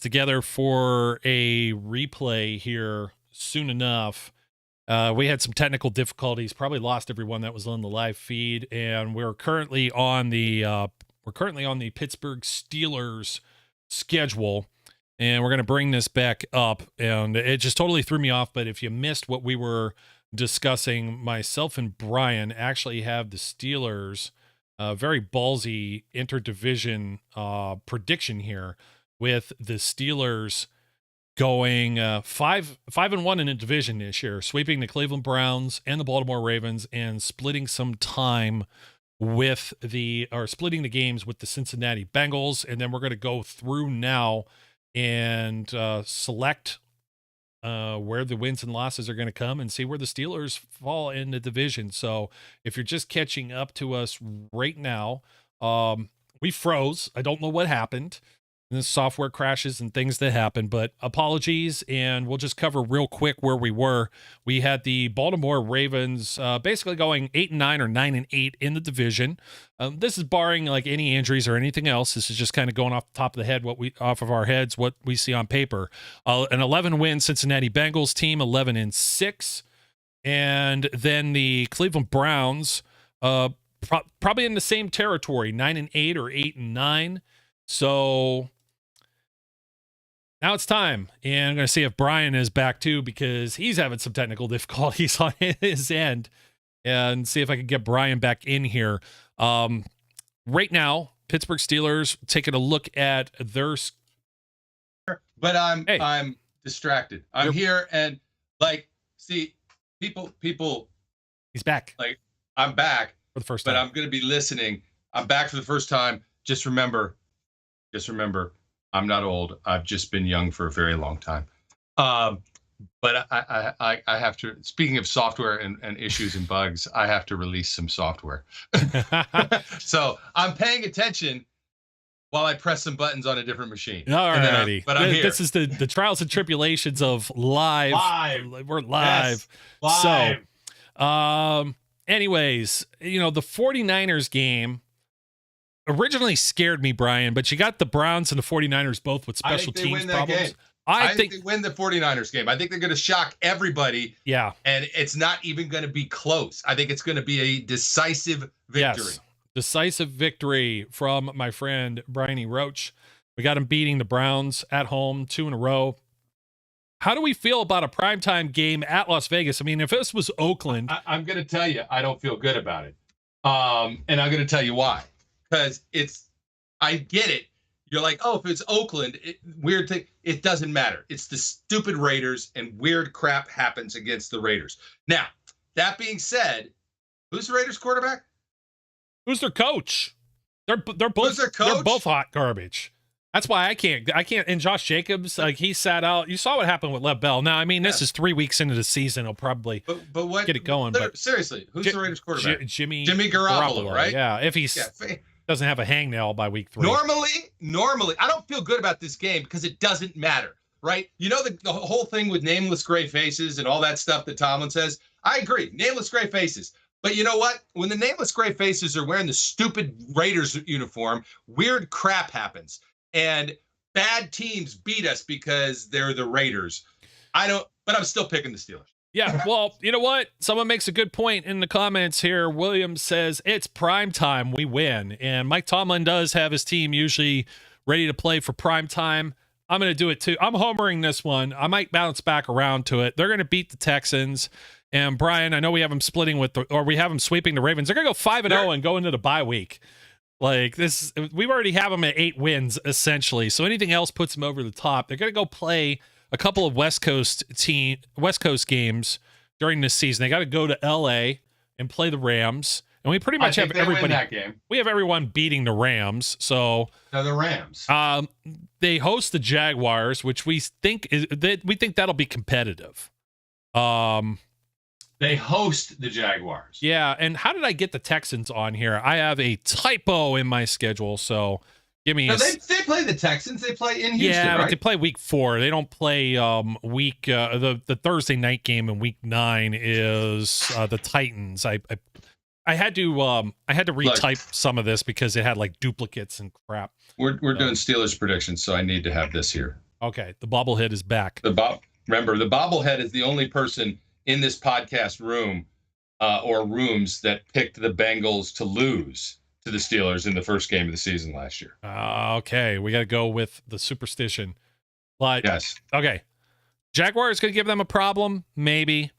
together for a replay here soon enough. We had some technical difficulties, probably lost everyone that was on the live feed, and we're currently on the Pittsburgh Steelers schedule, and we're going to bring this back up, and it just totally threw me off. But if you missed what we were discussing, myself and Brian actually have the Steelers very ballsy interdivision prediction here, with the Steelers going 5-1 in a division this year, sweeping the Cleveland Browns and the Baltimore Ravens, and splitting some time with splitting the games with the Cincinnati Bengals. And then we're going to go through now and select where the wins and losses are going to come, and see where the Steelers fall in the division. So if you're just catching up to us right now, we froze. I don't know what happened. And the software crashes and things that happen, but apologies, and we'll just cover real quick where we were. We had the Baltimore Ravens basically going 8-9 or 9-8 in the division. This is barring like any injuries or anything else. This is just kind of going off the top of the head, off of our heads, what we see on paper. An 11-win Cincinnati Bengals team, 11-6, and then the Cleveland Browns, probably in the same territory, 9-8 or 8-9. So now it's time, and I'm going to see if Brian is back too, because he's having some technical difficulties on his end, and see if I can get Brian back in here. Right now, Pittsburgh Steelers taking a look at their. But I'm distracted. I'm here, and see, people. He's back. I'm back for the first time, but I'm going to be listening. I'm back for the first time. Just remember, I'm not old. I've just been young for a very long time. But I have to, speaking of software and issues and bugs, I have to release some software. So I'm paying attention while I press some buttons on a different machine. All righty. But I'm here. This is the trials and tribulations of live. We're live. Yes, live. So, anyways, the 49ers game originally scared me, Brian, but you got the Browns and the 49ers both with special teams problems. I think they win the 49ers game. I think they're going to shock everybody. Yeah. And it's not even going to be close. I think it's going to be a decisive victory. Yes. Decisive victory from my friend Brian E. Roach. We got him beating the Browns at home 2 in a row. How do we feel about a primetime game at Las Vegas? I mean, if this was Oakland. I'm going to tell you, I don't feel good about it. And I'm going to tell you why. Because I get it. You're like, oh, if it's Oakland, weird thing. It doesn't matter. It's the stupid Raiders, and weird crap happens against the Raiders. Now, that being said, who's the Raiders quarterback? Who's their coach? They're both. Who's their coach? They're both hot garbage. That's why I can't. And Josh Jacobs, he sat out. You saw what happened with Lev Bell. Now, I mean, this is 3 weeks into the season. He'll probably get it going. But seriously, who's the Raiders quarterback? Jimmy Garoppolo, right? Yeah, if he's doesn't have a hangnail by week 3. Normally, I don't feel good about this game because it doesn't matter, right? You know the whole thing with nameless gray faces and all that stuff that Tomlin says? I agree, nameless gray faces. But you know what? When the nameless gray faces are wearing the stupid Raiders uniform, weird crap happens. And bad teams beat us because they're the Raiders. But I'm still picking the Steelers. Yeah, well, you know what? Someone makes a good point in the comments here. William says, it's prime time, we win. And Mike Tomlin does have his team usually ready to play for prime time. I'm going to do it too. I'm homering this one. I might bounce back around to it. They're going to beat the Texans. And Brian, I know we have them splitting we have them sweeping the Ravens. They're going to go 5-0 and go into the bye week. Like this, we already have them at 8 wins essentially. So anything else puts them over the top. They're going to go play a couple of West Coast games during this season. They got to go to LA and play the Rams. And we pretty much have everybody. That game. We have everyone beating the Rams. So the Rams. They host the Jaguars, which we think that'll be competitive. They host the Jaguars. Yeah, and how did I get the Texans on here? I have a typo in my schedule, so give me. They play the Texans. They play in Houston. Yeah, right? but they play week 4. They don't play the Thursday night game in week 9 is the Titans. I had to retype some of this because it had like duplicates and crap. We're doing Steelers predictions, so I need to have this here. Okay, the bobblehead is back. Remember, the bobblehead is the only person in this podcast room or rooms that picked the Bengals to lose to the Steelers in the first game of the season last year. Okay, we got to go with the superstition. But yes. Okay. Jaguars going to give them a problem? Maybe.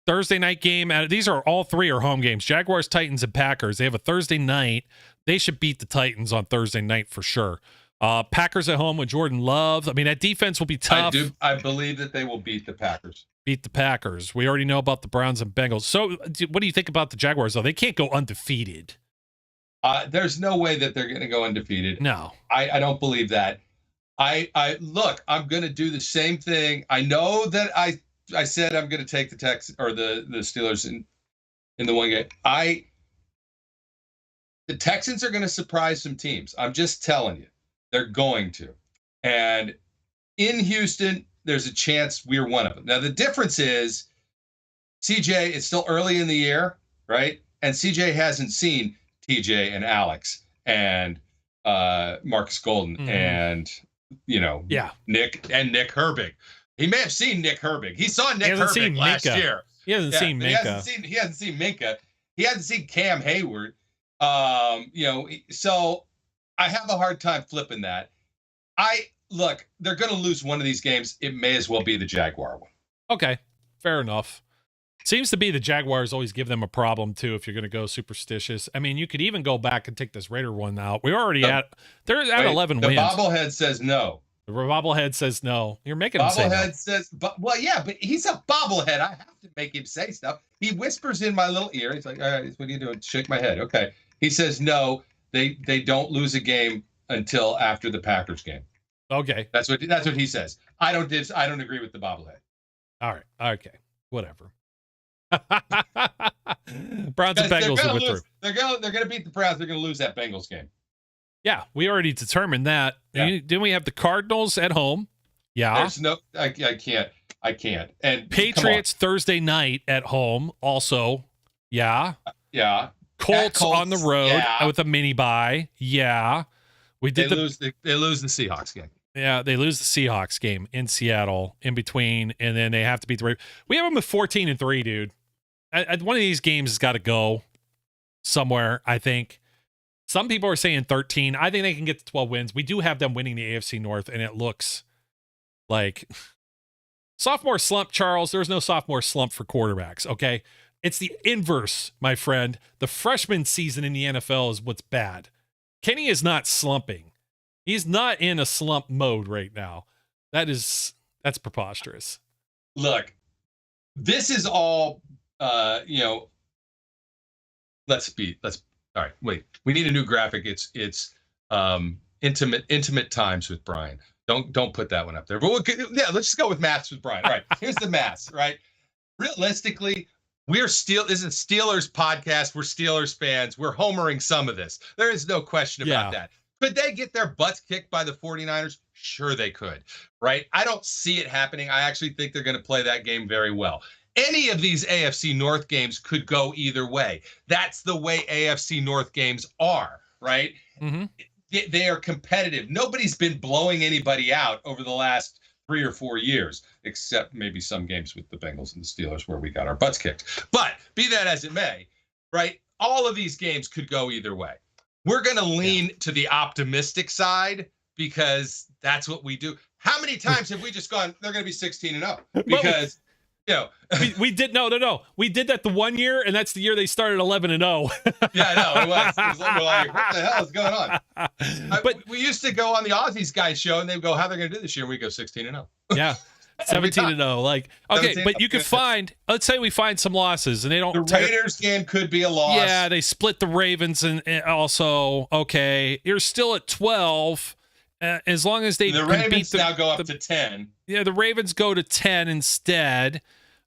Thursday night game. These are all three are home games. Jaguars, Titans, and Packers. They have a Thursday night. They should beat the Titans on Thursday night for sure. Packers at home with Jordan Love. I mean, that defense will be tough. I believe that they will beat the Packers. Beat the Packers. We already know about the Browns and Bengals. So what do you think about the Jaguars, though? They can't go undefeated. There's no way that they're going to go undefeated. No. I don't believe that. Look, I'm going to do the same thing. I know that I said I'm going to take the Texans or the Steelers in the one game. The Texans are going to surprise some teams. I'm just telling you. They're going to. And in Houston, there's a chance we're one of them. Now, the difference is CJ, it's still early in the year, right? And CJ hasn't seen TJ and Alex and Marcus Golden and, Nick Herbig. He may have seen Nick Herbig. He saw Nick Herbig last year. He hasn't seen Minka. He hasn't seen Minka. He hasn't seen Cam Hayward. So I have a hard time flipping that. Look, they're going to lose one of these games. It may as well be the Jaguar one. Okay, fair enough. Seems to be the Jaguars always give them a problem, too, if you're going to go superstitious. I mean, you could even go back and take this Raider one out. They're at 11 wins. The bobblehead says no. The bobblehead says no. You're making him say no. Bobblehead says, but he's a bobblehead. I have to make him say stuff. He whispers in my little ear. He's like, all right, what are you doing? Shake my head. Okay. He says no. They don't lose a game until after the Packers game. Okay. That's what he says. I don't agree with the bobblehead. All right. Okay. Whatever. Browns and Bengals went through. They're going to beat the Browns. They're going to lose that Bengals game. Yeah, we already determined that. Yeah. Didn't we have the Cardinals at home? Yeah. There's no, I can't. And Patriots Thursday night at home also. Yeah. Yeah. Colts on the road with a mini bye. Yeah. They lose the Seahawks game. Yeah, they lose the Seahawks game in Seattle in between, and then they have to beat the Ravens. We have them with 14-3, dude. One of these games has got to go somewhere, I think. Some people are saying 13. I think they can get to 12 wins. We do have them winning the AFC North, and it looks like sophomore slump, Charles. There's no sophomore slump for quarterbacks, okay? It's the inverse, my friend. The freshman season in the NFL is what's bad. Kenny is not slumping. He's not in a slump mode right now. That's preposterous. Look, this is all, all right, wait, we need a new graphic. It's intimate times with Brian. Don't put that one up there. But let's just go with maths with Brian. All right, here's the maths, right? Realistically, this is a Steelers podcast. We're Steelers fans. We're homering some of this. There is no question about that. Could they get their butts kicked by the 49ers? Sure they could, right? I don't see it happening. I actually think they're going to play that game very well. Any of these AFC North games could go either way. That's the way AFC North games are, right? Mm-hmm. They are competitive. Nobody's been blowing anybody out over the last 3 or 4 years, except maybe some games with the Bengals and the Steelers where we got our butts kicked. But be that as it may, right? All of these games could go either way. We're going to lean to the optimistic side because that's what we do. How many times have we just gone, they're going to be 16-0? Because, we did, no. We did that the one year, and that's the year they started 11-0. Yeah, I know. It was like, what the hell is going on? But we used to go on the Aussies guys show, and they'd go, how are they going to do this year? And we go 16-0. Yeah. 17-0. Like, okay, 17, but you could find, let's say we find some losses and they don't. The Raiders game could be a loss. Yeah, they split the Ravens and also, okay, you're still at 12. As long as they the Ravens now go up to 10. Yeah, the Ravens go to 10 instead.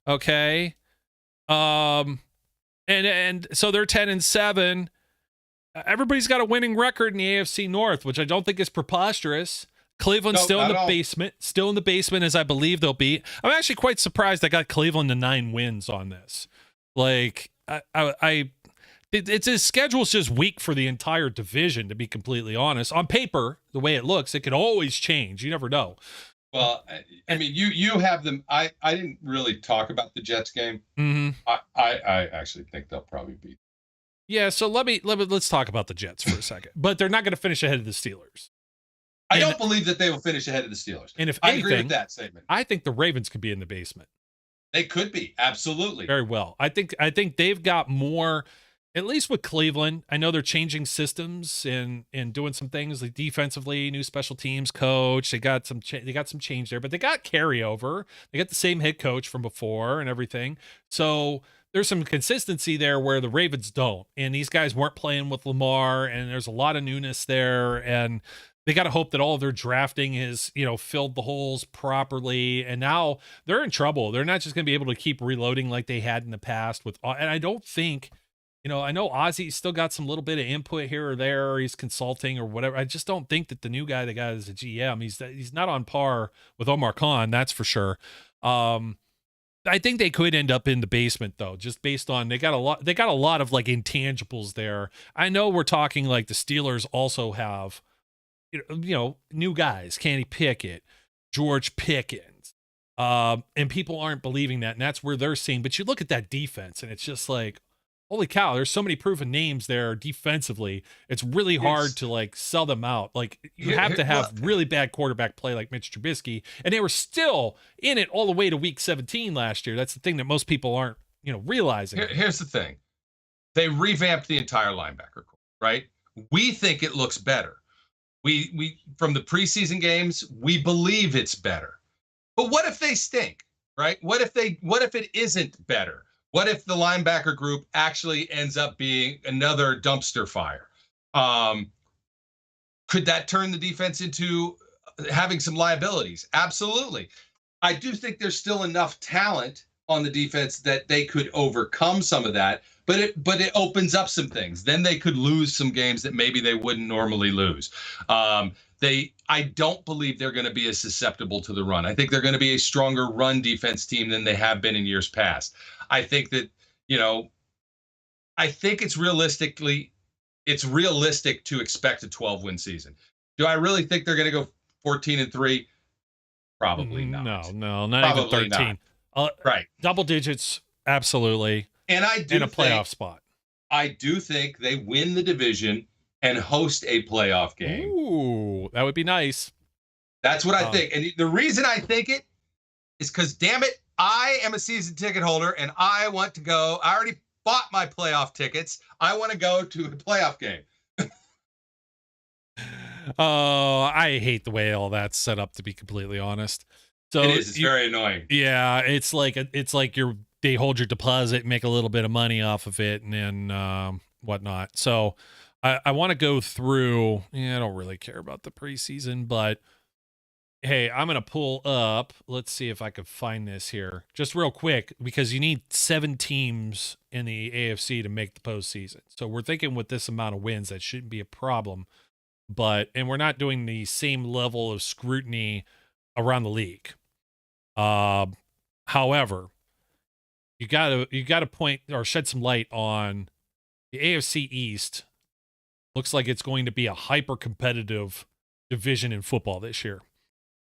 Okay. And so they're 10-7. Everybody's got a winning record in the AFC North, which I don't think is preposterous. Cleveland's still in the basement, as I believe they'll be. I'm actually quite surprised I got Cleveland to 9 wins on this. Like, it's his schedule's just weak for the entire division, to be completely honest. On paper, the way it looks, it could always change. You never know. Well, I mean, you have them. I didn't really talk about the Jets game. Mm-hmm. I actually think they'll probably beat. Yeah, so let's talk about the Jets for a second. But they're not going to finish ahead of the Steelers. I don't believe that they will finish ahead of the Steelers. And if I anything, agree with that statement. I think the Ravens could be in the basement. They could be, absolutely. Very well. I think they've got more, at least with Cleveland. I know they're changing systems and doing some things like defensively, new special teams coach. They got some change there, but they got carryover. They got the same head coach from before and everything. So there's some consistency there where the Ravens don't. And these guys weren't playing with Lamar, and there's a lot of newness there. And they got to hope that all of their drafting has, filled the holes properly. And now they're in trouble. They're not just going to be able to keep reloading like they had in the past and I don't think, I know Ozzy's still got some little bit of input here or there, or he's consulting or whatever. I just don't think that the new guy they got as a GM, he's not on par with Omar Khan. That's for sure. I think they could end up in the basement though, just based on they got a lot of like intangibles there. I know we're talking like the Steelers also have, new guys, Kenny Pickett, George Pickens, and people aren't believing that, and that's where they're seeing. But you look at that defense, and it's just like, holy cow! There's so many proven names there defensively. It's really hard to like sell them out. Like you have to have really bad quarterback play, like Mitch Trubisky, and they were still in it all the way to Week 17 last year. That's the thing that most people aren't, realizing. Here's the thing: they revamped the entire linebacker corps, right? We think it looks better. We from the preseason games, we believe it's better. But what if they stink, right? What if it isn't better? What if the linebacker group actually ends up being another dumpster fire? Could that turn the defense into having some liabilities? Absolutely. I do think there's still enough talent on the defense that they could overcome some of that, but it opens up some things. Then they could lose some games that maybe they wouldn't normally lose. I don't believe they're going to be as susceptible to the run. I think they're going to be a stronger run defense team than they have been in years past. I think that, I think it's realistic to expect a 12-win season. Do I really think they're going to go 14-3? Probably not. No, not even 13. Right. Double digits, absolutely. And I do in a playoff spot. I do think they win the division and host a playoff game. Ooh, that would be nice. That's what I think. And the reason I think it is because, damn it, I am a season ticket holder and I want to go. I already bought my playoff tickets. I want to go to a playoff game. Oh, I hate the way all that's set up, to be completely honest. So it's very annoying. Yeah, it's like they hold your deposit, make a little bit of money off of it, and then whatnot. So I want to go through. I don't really care about the preseason, but hey, I'm gonna pull up. Let's see if I can find this here, just real quick, because you need 7 teams in the AFC to make the postseason. So we're thinking with this amount of wins, that shouldn't be a problem. And we're not doing the same level of scrutiny around the league. However, you gotta point or shed some light on the AFC East. Looks like it's going to be a hyper competitive division in football this year.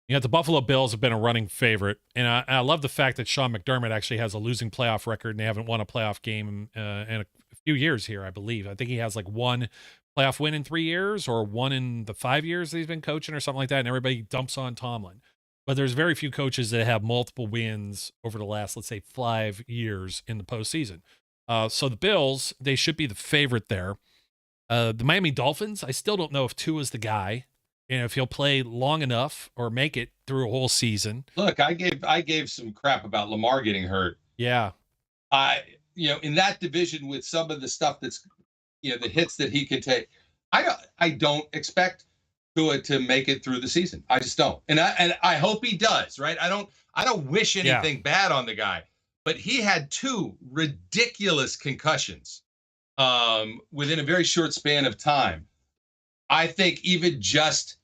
You got the Buffalo Bills have been a running favorite, and I love the fact that Sean McDermott actually has a losing playoff record, and they haven't won a playoff game in a few years here, I believe. I think he has like 1 playoff win in 3 years, or 1 in the 5 years that he's been coaching, or something like that, and everybody dumps on Tomlin. But there's very few coaches that have multiple wins over the last, let's say, 5 years in the postseason. So the Bills, they should be the favorite there. The Miami Dolphins, I still don't know if Tua's the guy, and if he'll play long enough or make it through a whole season. Look, I gave some crap about Lamar getting hurt. Yeah. In that division with some of the stuff that's, the hits that he can take, I don't expect Tua to make it through the season. I just don't. And I hope he does, right? I don't wish anything bad on the guy, but he had 2 ridiculous concussions within a very short span of time. I think even just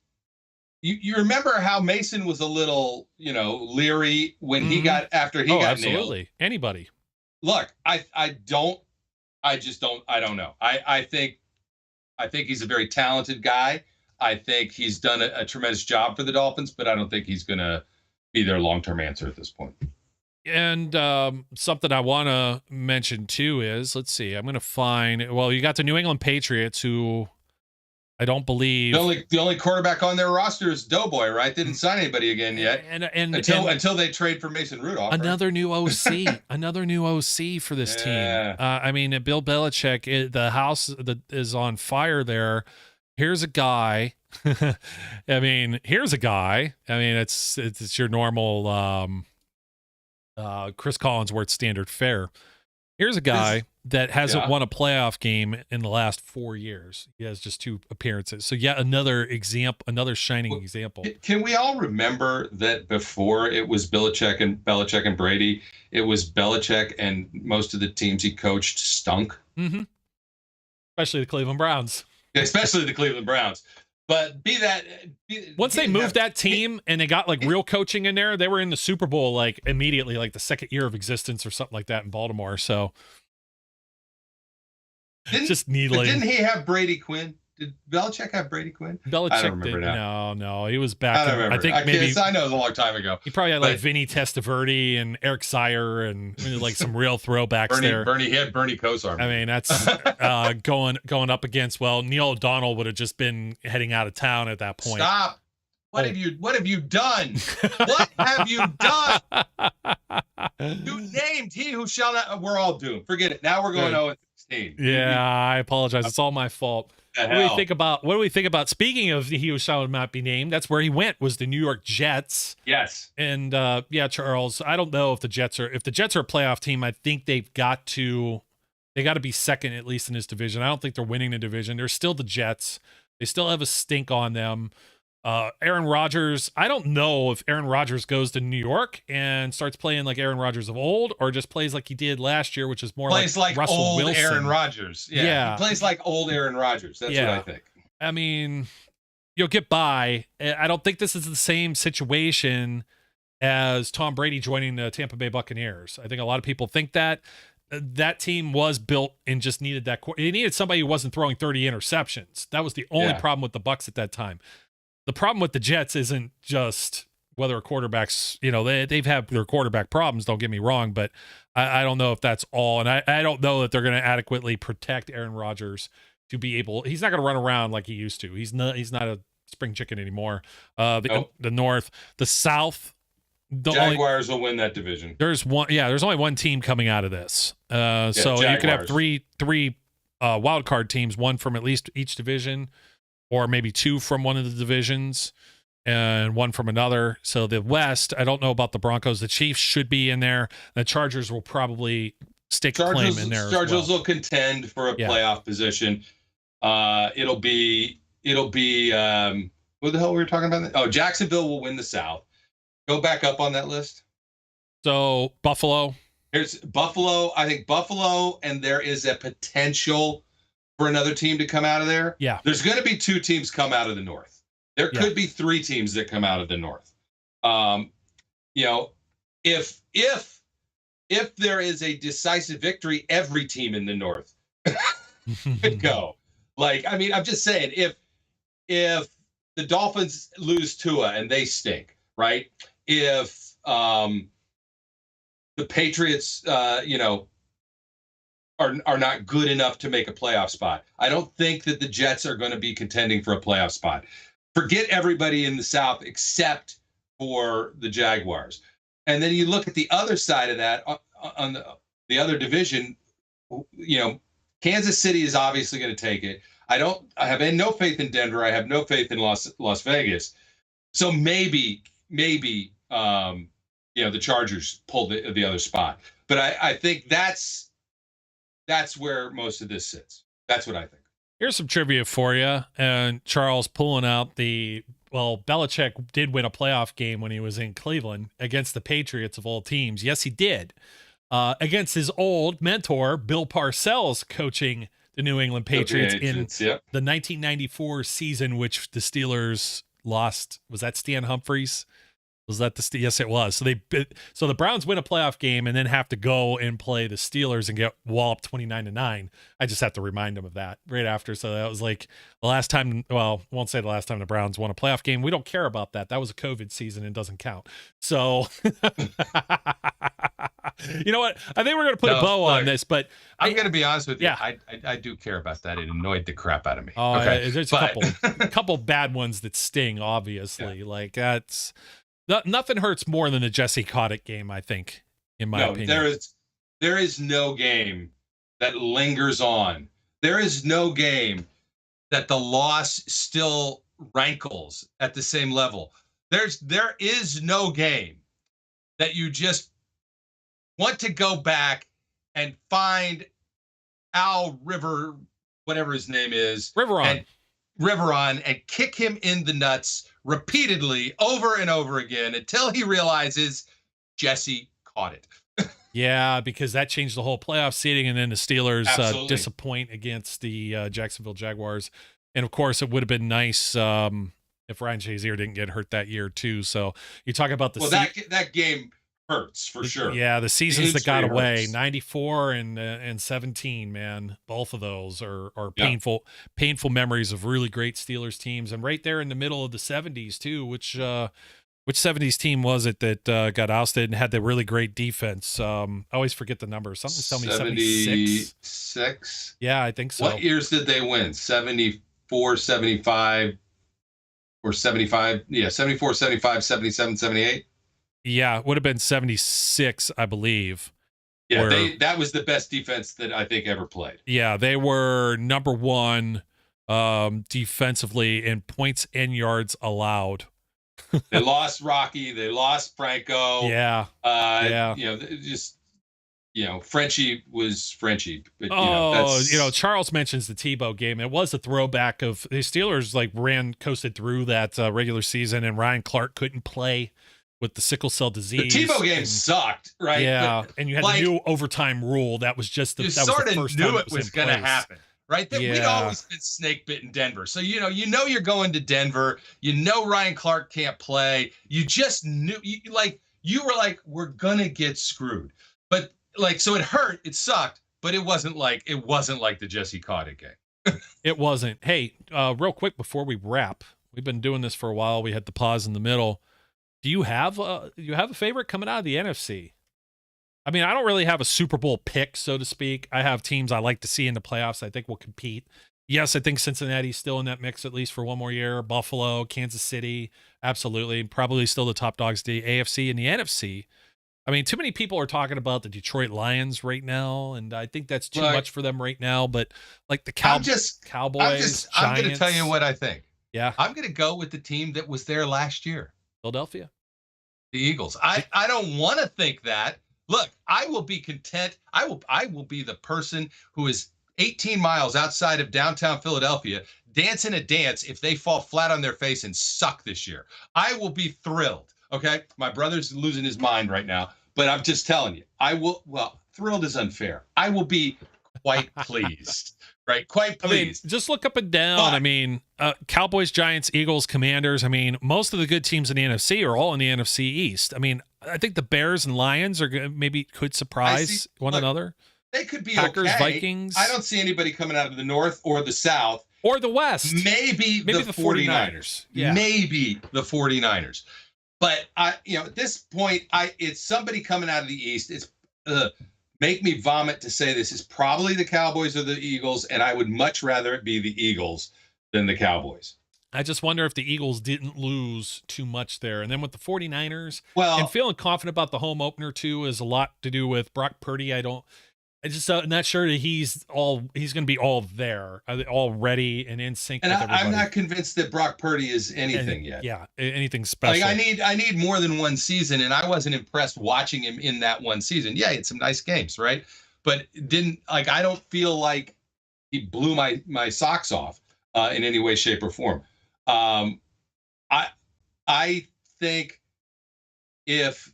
you remember how Mason was a little, leery when he got got absolutely nailed. Anybody. Look, I don't know. I think he's a very talented guy. I think he's done a tremendous job for the Dolphins, but I don't think he's gonna be their long-term answer at this point. And something I want to mention too is, let's see, I'm going to find, well, you got the New England Patriots, who I don't believe the only quarterback on their roster is Doughboy, right? They didn't sign anybody again yet, until they trade for Mason Rudolph. Another right? new OC, another new OC for this team. I mean, Bill Belichick, the house is on fire there. Here's a guy. I mean, it's your normal Chris Collinsworth standard fare. Here's a guy that hasn't won a playoff game in the last 4 years. He has just 2 appearances. So another shining example. Can we all remember that before it was Belichick and Brady, it was Belichick and most of the teams he coached stunk? Mm-hmm. Especially the Cleveland Browns. Especially the Cleveland Browns. But once they moved that team and they got like real coaching in there, they were in the Super Bowl like immediately, like the second year of existence or something like that in Baltimore. So just needling. Didn't he have Brady Quinn? Did Belichick have Brady Quinn? Belichick I don't remember now. No, he was back. I think maybe I know it was a long time ago. He probably had like Vinny Testaverde and Eric Sire and like some real throwbacks there. He had Bernie Kosar. I mean, that's going up against. Well, Neil O'Donnell would have just been heading out of town at that point. Stop. What have you done? What have you done? You named he who shall not. We're all doomed. Forget it. Now we're going 0-16. Yeah, I apologize. It's all my fault. What do we think about speaking of he who shall not be named? That's where he went, was the New York Jets. Yes. And Charles, I don't know if the Jets are a playoff team. I think they got to be second at least in this division. I don't think they're winning the division. They're still the Jets. They still have a stink on them. Aaron Rodgers, I don't know if Aaron Rodgers goes to New York and starts playing like Aaron Rodgers of old, or just plays like he did last year, which is more like Russell old Wilson. Aaron Rodgers. Yeah. He plays like old Aaron Rodgers. That's what I think. I mean, you'll get by. I don't think this is the same situation as Tom Brady joining the Tampa Bay Buccaneers. I think a lot of people think that team was built and just needed that. It needed somebody who wasn't throwing 30 interceptions. That was the only problem with the Bucs at that time. The problem with the Jets isn't just whether a quarterback's, they've had their quarterback problems, don't get me wrong, but I don't know if that's all. And I don't know that they're going to adequately protect Aaron Rodgers to be able, he's not going to run around like he used to. He's not a spring chicken anymore. The North, the South, Jaguars will win that division. There's only one team coming out of this. So Jaguars. You could have three wild card teams, one from at least each division, or maybe 2 from one of the divisions and 1 from another. So the West, I don't know about the Broncos. The Chiefs should be in there. The Chargers will probably stake a claim in there. Chargers will contend for a playoff position. It'll be what the hell were we talking about? Oh, Jacksonville will win the South. Go back up on that list. So Buffalo. Here's Buffalo. I think Buffalo, and there is a potential for another team to come out of there. Yeah. There's going to be 2 teams come out of the North. There could be 3 teams that come out of the North. If there is a decisive victory, every team in the North could go. I'm just saying, if the Dolphins lose Tua and they stink, right? If the Patriots, are not good enough to make a playoff spot, I don't think that the Jets are going to be contending for a playoff spot. Forget everybody in the South except for the Jaguars. And then you look at the other side of that, on the other division, Kansas City is obviously going to take it. I have no faith in Denver. I have no faith in Las Vegas. So maybe the Chargers pull the other spot. But I think that's where most of this sits. That's what I think. Here's some trivia for you. And Charles pulling out Belichick did win a playoff game when he was in Cleveland against the Patriots of all teams. Yes, he did. Against his old mentor, Bill Parcells, coaching the New England Patriots in the 1994 season, which the Steelers lost. Was that Stan Humphries? Was that the yes, it was. So the Browns win a playoff game and then have to go and play the Steelers and get walloped 29-9. I just have to remind them of that right after. So that was like the last time. Well, I won't say the last time the Browns won a playoff game. We don't care about that. That was a COVID season and doesn't count. So you know what? I think we're going to put a bow on this, but I'm going to be honest with you. Yeah. I do care about that. It annoyed the crap out of me. Oh, okay. There's a couple bad ones that sting, obviously. Yeah. Like that's nothing hurts more than the Jesse Kotick game, I think, in my opinion. There is no game that lingers on. There is no game that the loss still rankles at the same level. There is no game that you just want to go back and find Al River, whatever his name is, Riveron, and kick him in the nuts repeatedly over and over again until he realizes Jesse caught it. Yeah, because that changed the whole playoff seeding, and then the Steelers disappoint against the Jacksonville Jaguars. And of course, it would have been nice if Ryan Shazier didn't get hurt that year too. So you talk about that game hurts for sure. Yeah, the seasons that got away, 94 and 17, man. Both of those are painful memories of really great Steelers teams. And right there in the middle of the 70s too, which 70s team was it that got ousted and had the really great defense? I always forget the number. Something tell me 76. Yeah, I think so. What years did they win? 74, 75 or 75? Yeah, 74, 75, 77, 78. Yeah, it would have been 76, I believe. Yeah, that was the best defense that I think ever played. Yeah, they were number one defensively in points and yards allowed. They lost Rocky. They lost Franco. Yeah. Frenchie was Frenchie. But, Charles mentions the Tebow game. It was a throwback of the Steelers coasted through that regular season, and Ryan Clark couldn't play with the sickle cell disease. The Tebow game sucked, right? Yeah, and you had the new overtime rule. That was just that was the first time it was going to happen. Right? We'd always been snake bit in Denver. So, you know you're going to Denver. You know Ryan Clark can't play. You just knew, you were like, we're going to get screwed. But, so it hurt. It sucked. But it wasn't like the Jesse Kotick game. It wasn't. Hey, real quick before we wrap, we've been doing this for a while. We had the pause in the middle. Do you have a favorite coming out of the NFC? I mean, I don't really have a Super Bowl pick, so to speak. I have teams I like to see in the playoffs I think will compete. Yes, I think Cincinnati's still in that mix at least for one more year. Buffalo, Kansas City, absolutely. Probably still the top dogs to the AFC and the NFC. I mean, too many people are talking about the Detroit Lions right now, and I think that's too much for them right now. But like the Cowboys, I'm going to tell you what I think. Yeah. I'm going to go with the team that was there last year. Philadelphia. The Eagles. I don't want to think that. Look, I will be content. I will be the person who is 18 miles outside of downtown Philadelphia dancing a dance if they fall flat on their face and suck this year. I will be thrilled. Okay? My brother's losing his mind right now, but I'm just telling you. Thrilled is unfair. I will be quite pleased. Right? Quite pleased. I mean, just look up and down. Cowboys, Giants, Eagles, Commanders. I mean, most of the good teams in the NFC are all in the NFC East. I mean, I think the Bears and Lions could surprise one another. They could be Packers, okay. Vikings. I don't see anybody coming out of the North or the South. Or the West. Maybe the 49ers. Yeah. Maybe the 49ers. But at this point, it's somebody coming out of the East. It's make me vomit to say this is probably the Cowboys or the Eagles, and I would much rather it be the Eagles than the Cowboys. I just wonder if the Eagles didn't lose too much there. And then with the 49ers, and feeling confident about the home opener too is a lot to do with Brock Purdy. I'm not sure that he's going to be all there, all ready and in sync with everybody. I'm not convinced that Brock Purdy is anything yet. Yeah, anything special. I need more than one season, and I wasn't impressed watching him in that one season. Yeah, he had some nice games, right? But I don't feel like he blew my socks off in any way, shape, or form. I think if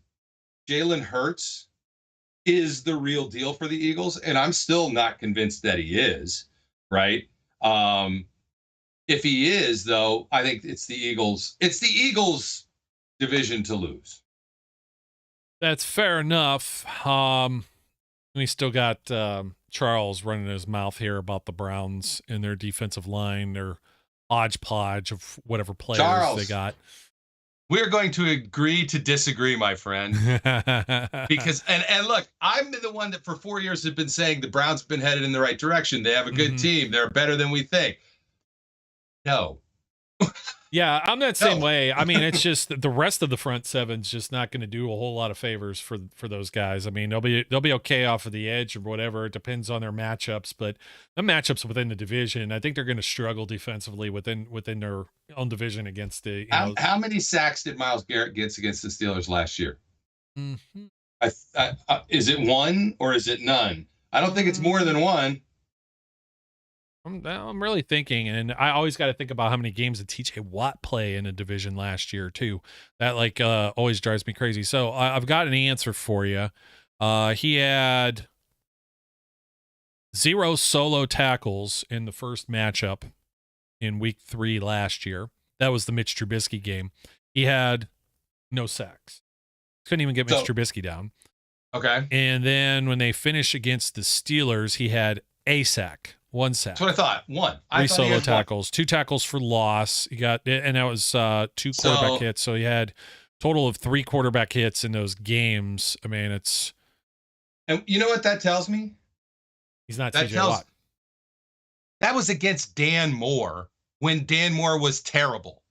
Jalen Hurts is the real deal for the Eagles, and I'm still not convinced that he is, right? If he is, though, I think it's the Eagles. It's the Eagles division to lose. That's fair enough. We still got Charles running his mouth here about the Browns and their defensive line, their hodgepodge of whatever players they got. We're going to agree to disagree, my friend. Because and look, I'm the one that for 4 years have been saying the Browns have been headed in the right direction. They have a good team. They're better than we think. No. Yeah, I'm that same way. I mean, it's just the rest of the front seven's just not going to do a whole lot of favors for those guys. I mean, they'll be okay off of the edge or whatever. It depends on their matchups, but the matchups within the division, I think they're going to struggle defensively within their own division against the. How many sacks did Myles Garrett get against the Steelers last year? Is it one or is it none? I don't think it's more than one. I'm really thinking, and I always got to think about how many games did TJ Watt play in a division last year too. That always drives me crazy. So I've got an answer for you. He had 0 solo tackles in the first matchup in week 3 last year. That was the Mitch Trubisky game. He had no sacks. Couldn't even get Mitch Trubisky down. Okay. And then when they finished against the Steelers, he had a sack. 1 sack. That's what I thought. 1. 3 solo tackles. 2 tackles for loss. He got, and that was 2 quarterback hits. So he had total of 3 quarterback hits in those games. I mean, it's. And you know what that tells me? He's not TJ Watt. That was against Dan Moore when Dan Moore was terrible.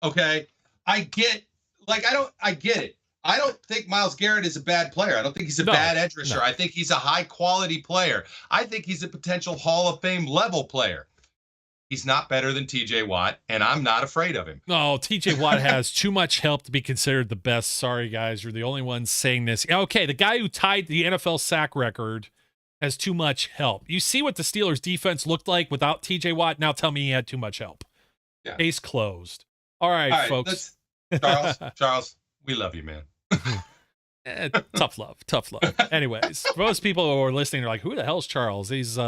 Okay. I get it. I don't think Myles Garrett is a bad player. I don't think he's a bad edge rusher. No. I think he's a high-quality player. I think he's a potential Hall of Fame level player. He's not better than TJ Watt, and I'm not afraid of him. No, TJ Watt has too much help to be considered the best. Sorry, guys. You're the only ones saying this. Okay, the guy who tied the NFL sack record has too much help. You see what the Steelers' defense looked like without TJ Watt? Now tell me he had too much help. Yeah. Case closed. All right, folks. Charles, we love you, man. Tough love. Anyways, most people who are listening are like, who the hell's Charles? He's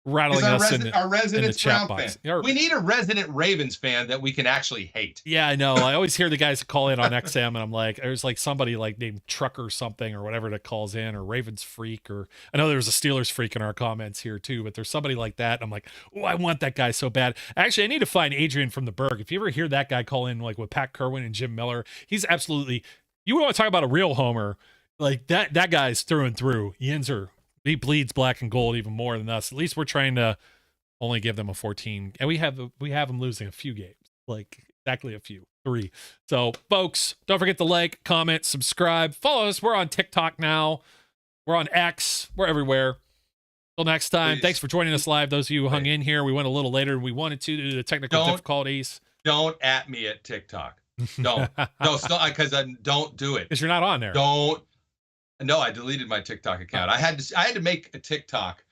rattling us in our resident in the chat Brown box. Fan. We need a resident Ravens fan that we can actually hate. Yeah, I know. I always hear the guys call in on XM, and I'm like, there's like somebody like named Truck or something or whatever that calls in, or Ravens freak, or I know there's a Steelers freak in our comments here too, but there's somebody like that. And I'm like, oh, I want that guy so bad. Actually, I need to find Adrian from the Berg. If you ever hear that guy call in, like with Pat Kerwin and Jim Miller, he's absolutely. You want to talk about a real homer, like that guy's through and through. He bleeds black and gold even more than us. At least we're trying to only give them a 14, and we have them losing a few games, like exactly a few, 3. So, folks, don't forget to like, comment, subscribe, follow us. We're on TikTok now. We're on X. We're everywhere. Till next time, thanks for joining us live. Those of you who hung in here, we went a little later than we wanted to due to the technical difficulties. Don't at me at TikTok. Don't. No, because I don't do it. Because you're not on there. Don't. No, I deleted my TikTok account. I had to make a TikTok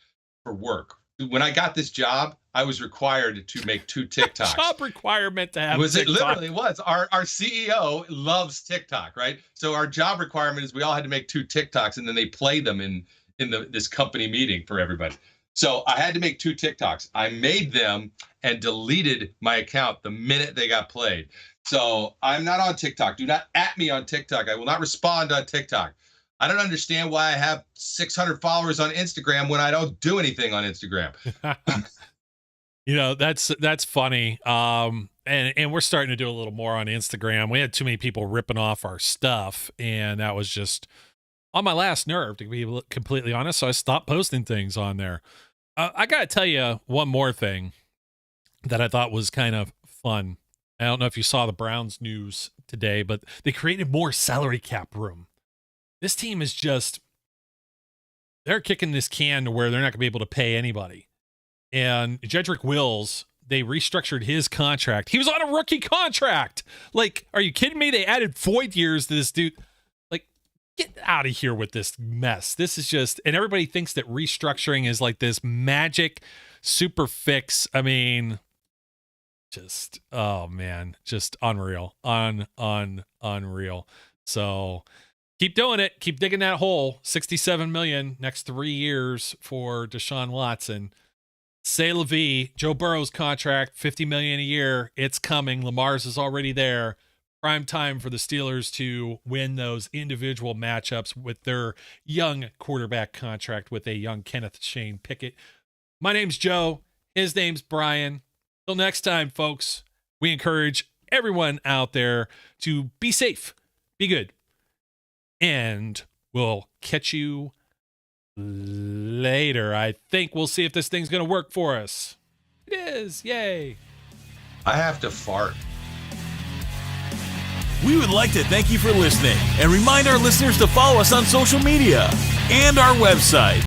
for work. When I got this job, I was required to make 2 TikToks. Job requirement to have TikTok. It literally was. Our CEO loves TikTok, right? So our job requirement is we all had to make 2 TikToks, and then they play them in this company meeting for everybody. So I had to make 2 TikToks. I made them and deleted my account the minute they got played. So I'm not on TikTok. Do not at me on TikTok. I will not respond on TikTok. I don't understand why I have 600 followers on Instagram when I don't do anything on Instagram. That's funny. And we're starting to do a little more on Instagram. We had too many people ripping off our stuff, and that was just on my last nerve, to be completely honest. So I stopped posting things on there. I got to tell you one more thing that I thought was kind of fun. I don't know if you saw the Browns news today, but they created more salary cap room. This team is they're kicking this can to where they're not going to be able to pay anybody. And Jedrick Wills, they restructured his contract. He was on a rookie contract. Like, are you kidding me? They added void years to this dude. Like, get out of here with this mess. This is just, and everybody thinks that restructuring is like this magic super fix. I mean, just, oh man, just unreal. Unreal. So keep doing it. Keep digging that hole. $67 million next 3 years for Deshaun Watson. C'est la vie. Joe Burrow's contract, $50 million a year. It's coming. Lamar's is already there. prime time for the Steelers to win those individual matchups with their young quarterback contract with a young Kenneth Shane Pickett. My name's Joe. His name's Brian. Till next time, folks, we encourage everyone out there to be safe, be good, and we'll catch you later. I think we'll see if this thing's going to work for us. It is. Yay. I have to fart. We would like to thank you for listening and remind our listeners to follow us on social media and our website.